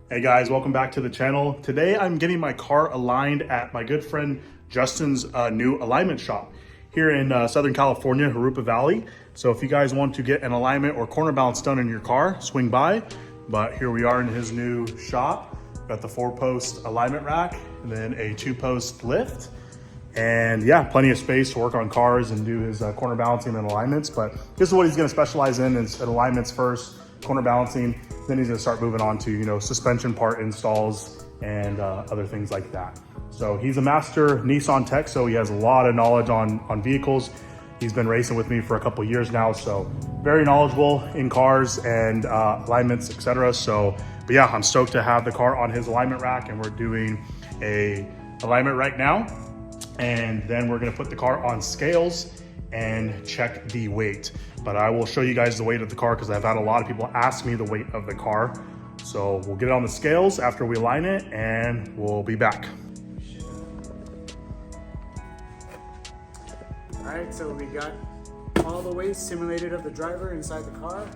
Hey guys, welcome back to the channel. Today I'm getting my car aligned at my good friend Justin's new alignment shop here in Southern California, Jurupa Valley. So if you guys want to get an alignment or corner balance done in your car, swing by. But here we are in his new shop. Got the 4-post alignment rack and then a 2-post lift. And yeah, plenty of space to work on cars and do his corner balancing and alignments. But this is what he's gonna specialize in, is alignments first, corner balancing. Then he's gonna start moving on to, suspension part installs and other things like that. So he's a master Nissan tech, so he has a lot of knowledge on vehicles. He's been racing with me for a couple of years now, so very knowledgeable in cars and alignments, etc. So, but yeah, I'm stoked to have the car on his alignment rack, and we're doing a alignment right now. And then we're gonna put the car on scales and check the weight. But I will show you guys the weight of the car because I've had a lot of people ask me the weight of the car. So we'll get it on the scales after we align it and we'll be back. All right, so we got all the weights simulated of the driver inside the car.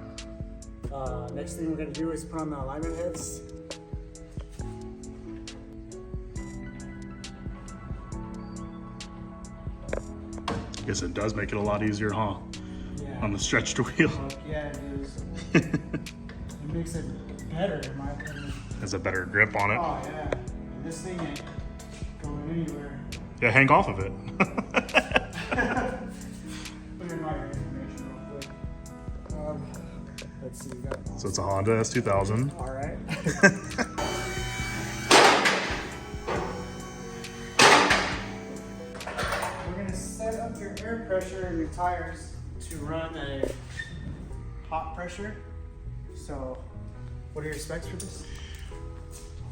Next thing we're gonna do is put on the alignment heads. I guess it does make it a lot easier, huh? Yeah. On the stretched wheel. Yeah, it is. It makes it better, in my opinion. Has a better grip on it. Oh yeah, and this thing ain't going anywhere. Yeah, hang off of it. Put in my information real quick. Let's see, we got. So it's a Honda S2000. All right. We're gonna set up your air pressure in your tires to run a hot pressure. So, what are your specs for this?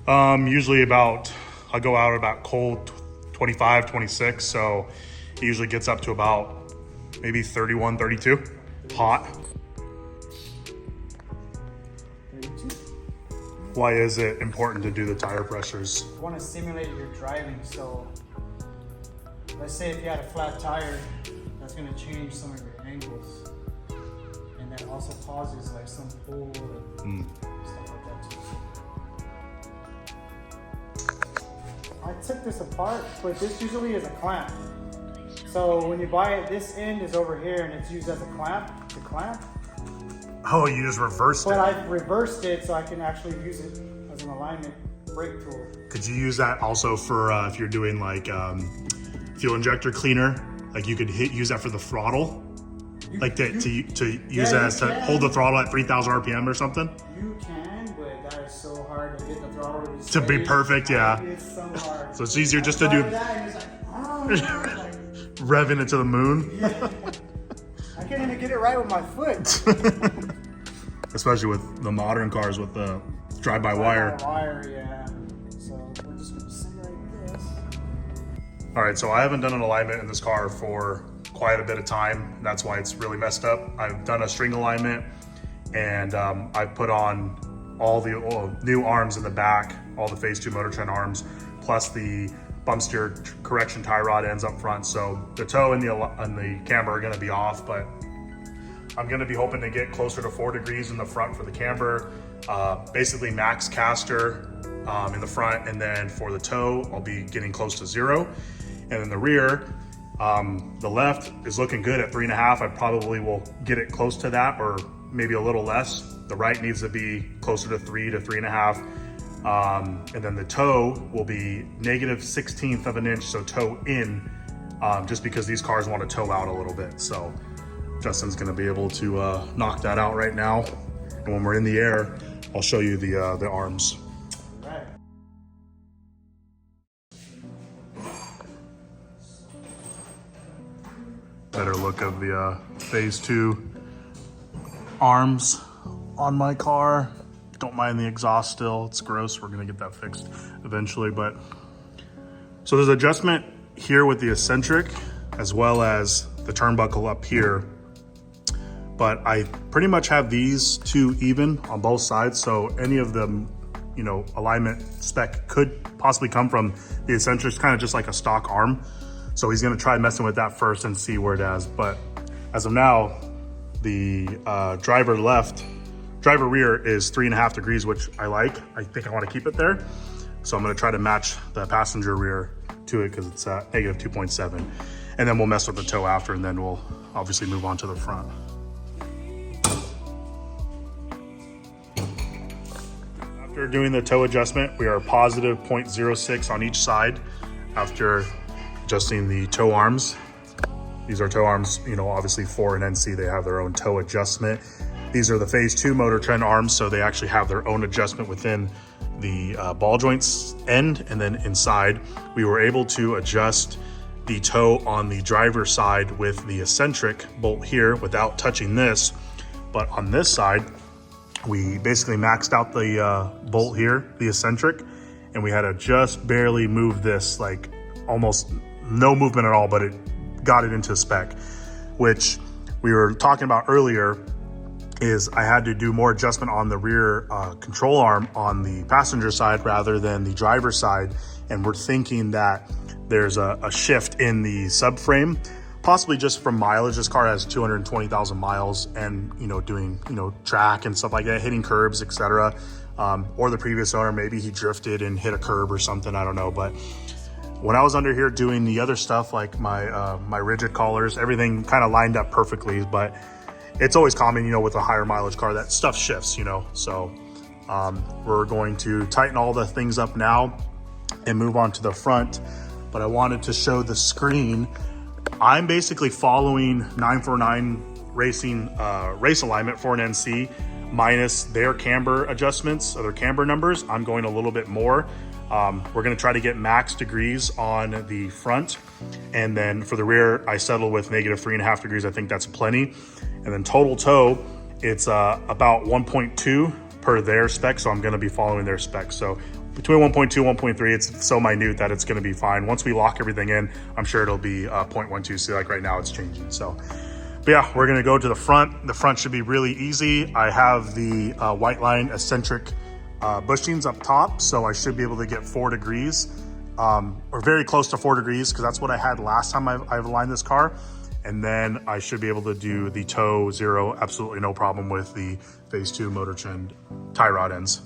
Usually I go out about cold 25, 26. So it usually gets up to about maybe 31, 32, hot. 32. Why is it important to do the tire pressures? You want to simulate your driving. So, let's say if you had a flat tire, that's going to change some of your angles. And that also causes like some pull and stuff like that too. I took this apart, but this usually is a clamp. So when you buy it, this end is over here and it's used as a clamp to clamp. Oh, you just reversed But it. I've reversed it so I can actually use it as an alignment brake tool. Could you use that also for if you're doing like fuel injector cleaner? Like you could use that for the throttle? To use that to hold the throttle at 3,000 RPM or something? You can, but that is so hard to get the throttle To be perfect, yeah. It's so hard. So it's easier just to do that and it's like, revving it to the moon. yeah. I can't even get it right with my foot. Especially with the modern cars with the drive-by-wire. Wire, yeah. So we're just gonna simulate this. All right, so I haven't done an alignment in this car for quite a bit of time. That's why it's really messed up. I've done a string alignment and I've put on all the new arms in the back, all the phase 2 motor trend arms, plus the bump steer correction tie rod ends up front. So the toe and the camber are gonna be off, but I'm gonna be hoping to get closer to 4 degrees in the front for the camber, basically max caster in the front, and then for the toe, I'll be getting close to 0. And in the rear, the left is looking good at 3.5. I probably will get it close to that or maybe a little less. The right needs to be closer to 3 to 3.5. And then the toe will be -1/16 of an inch, so toe in, just because these cars want to toe out a little bit. So Justin's gonna be able to knock that out right now. And when we're in the air, I'll show you the arms. Right. Better look of the phase 2 arms on my car. Don't mind the exhaust still, it's gross. We're gonna get that fixed eventually, but. So there's adjustment here with the eccentric as well as the turnbuckle up here. But I pretty much have these two even on both sides. So any of them, alignment spec could possibly come from the eccentric. It's kind of just like a stock arm. So he's gonna try messing with that first and see where it is. But as of now, the driver driver rear is 3.5 degrees, which I like. I think I want to keep it there. So I'm going to try to match the passenger rear to it because it's at negative 2.7. And then we'll mess with the toe after, and then we'll obviously move on to the front. After doing the toe adjustment, we are positive 0.06 on each side after adjusting the toe arms. These are toe arms, you know, obviously for an NC, they have their own toe adjustment. These are the phase 2 motor trend arms, so they actually have their own adjustment within the ball joints end, and then inside. We were able to adjust the toe on the driver's side with the eccentric bolt here without touching this. But on this side, we basically maxed out the bolt here, the eccentric, and we had to just barely move this, like almost no movement at all, but it got it into spec, which we were talking about earlier. Is I had to do more adjustment on the rear control arm on the passenger side rather than the driver's side. And we're thinking that there's a shift in the subframe, possibly just from mileage. This car has 220,000 miles and, you know, doing, you know, track and stuff like that, hitting curbs, etc. Or the previous owner, maybe he drifted and hit a curb or something, I don't know. But when I was under here doing the other stuff, like my rigid collars, everything kind of lined up perfectly. But it's always common, you know, with a higher mileage car, that stuff shifts, you know. So we're going to tighten all the things up now and move on to the front. But I wanted to show the screen. I'm basically following 949 Racing race alignment for an NC minus their camber adjustments, or their camber numbers. I'm going a little bit more. We're gonna try to get max degrees on the front. And then for the rear, I settled with negative 3.5 degrees. I think that's plenty. And then total toe, it's about 1.2 per their spec. So I'm gonna be following their specs. So between 1.2 and 1.3, it's so minute that it's gonna be fine. Once we lock everything in, I'm sure it'll be 0.12. So like right now it's changing. So, but yeah, we're gonna go to the front. The front should be really easy. I have the white line eccentric bushings up top. So I should be able to get 4 degrees or very close to 4 degrees, because that's what I had last time I've aligned this car. And then I should be able to do the toe zero, absolutely no problem with the phase 2 motor trend tie rod ends.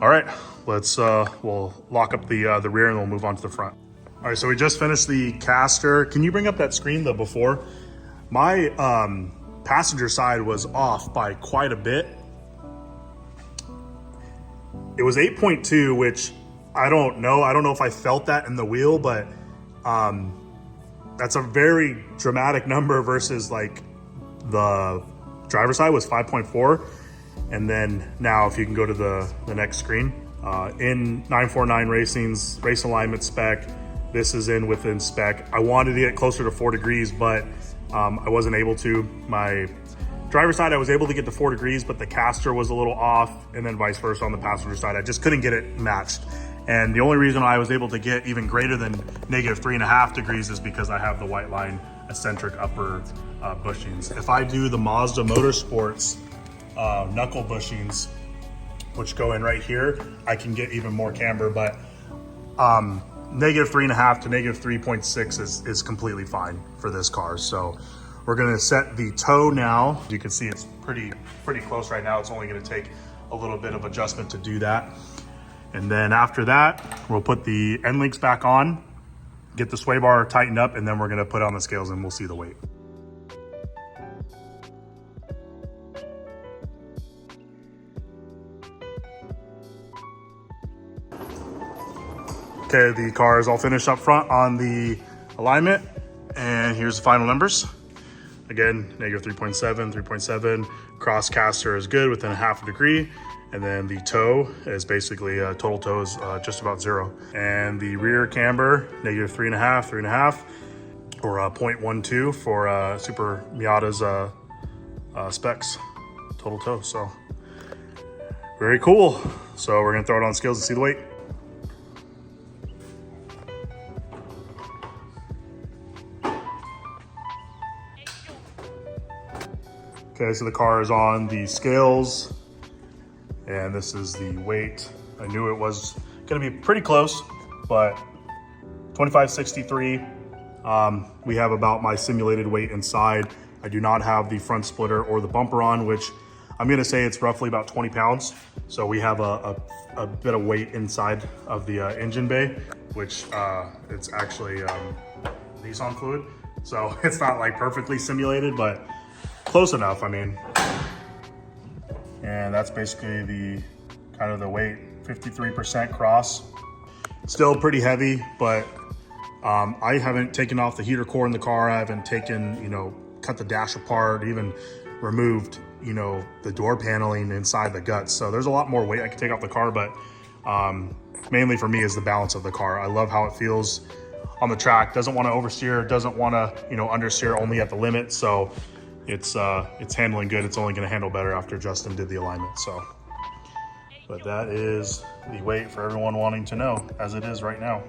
All right, let's we'll lock up the rear and we'll move on to the front. All right, so we just finished the caster. Can you bring up that screen though before? My passenger side was off by quite a bit. It was 8.2, which I don't know. I don't know if I felt that in the wheel, but that's a very dramatic number versus like the driver's side was 5.4. And then now if you can go to the next screen, in 949 Racing's race alignment spec, this is in within spec. I wanted to get closer to 4 degrees, but I wasn't able to. My driver's side, I was able to get to 4 degrees, but the caster was a little off, and then vice versa on the passenger side. I just couldn't get it matched. And the only reason I was able to get even greater than negative 3.5 degrees is because I have the white line eccentric upper bushings. If I do the Mazda Motorsports knuckle bushings, which go in right here, I can get even more camber, but negative 3.5 to negative 3.6 is completely fine for this car. So we're gonna set the toe now. You can see it's pretty close right now. It's only gonna take a little bit of adjustment to do that. And then after that, we'll put the end links back on, get the sway bar tightened up, and then we're gonna put it on the scales and we'll see the weight. Okay, the car is all finished up front on the alignment, and here's the final numbers. Again, negative 3.7, 3.7. Cross caster is good within 0.5 degree. And then the toe is basically, total toe is just about 0. And the rear camber, negative 3.5, 3.5, or 0.12 for Super Miata's specs, total toe. So very cool. So we're gonna throw it on scales to see the weight. Okay, so the car is on the scales, and this is the weight. I knew it was gonna be pretty close, but 2563. We have about my simulated weight inside. I do not have the front splitter or the bumper on, which I'm gonna say it's roughly about 20 pounds. So we have a bit of weight inside of the engine bay, which it's actually Nissan fluid. So it's not like perfectly simulated, but close enough, I mean. And that's basically the kind of the weight, 53% cross. Still pretty heavy, but I haven't taken off the heater core in the car. I haven't taken, you know, cut the dash apart, even removed, you know, the door paneling inside the guts. So there's a lot more weight I can take off the car, but mainly for me is the balance of the car. I love how it feels on the track. Doesn't want to oversteer, doesn't want to, you know, understeer, only at the limit. So it's handling good. It's only going to handle better after Justin did the alignment. So, but that is the weight for everyone wanting to know, as it is right now.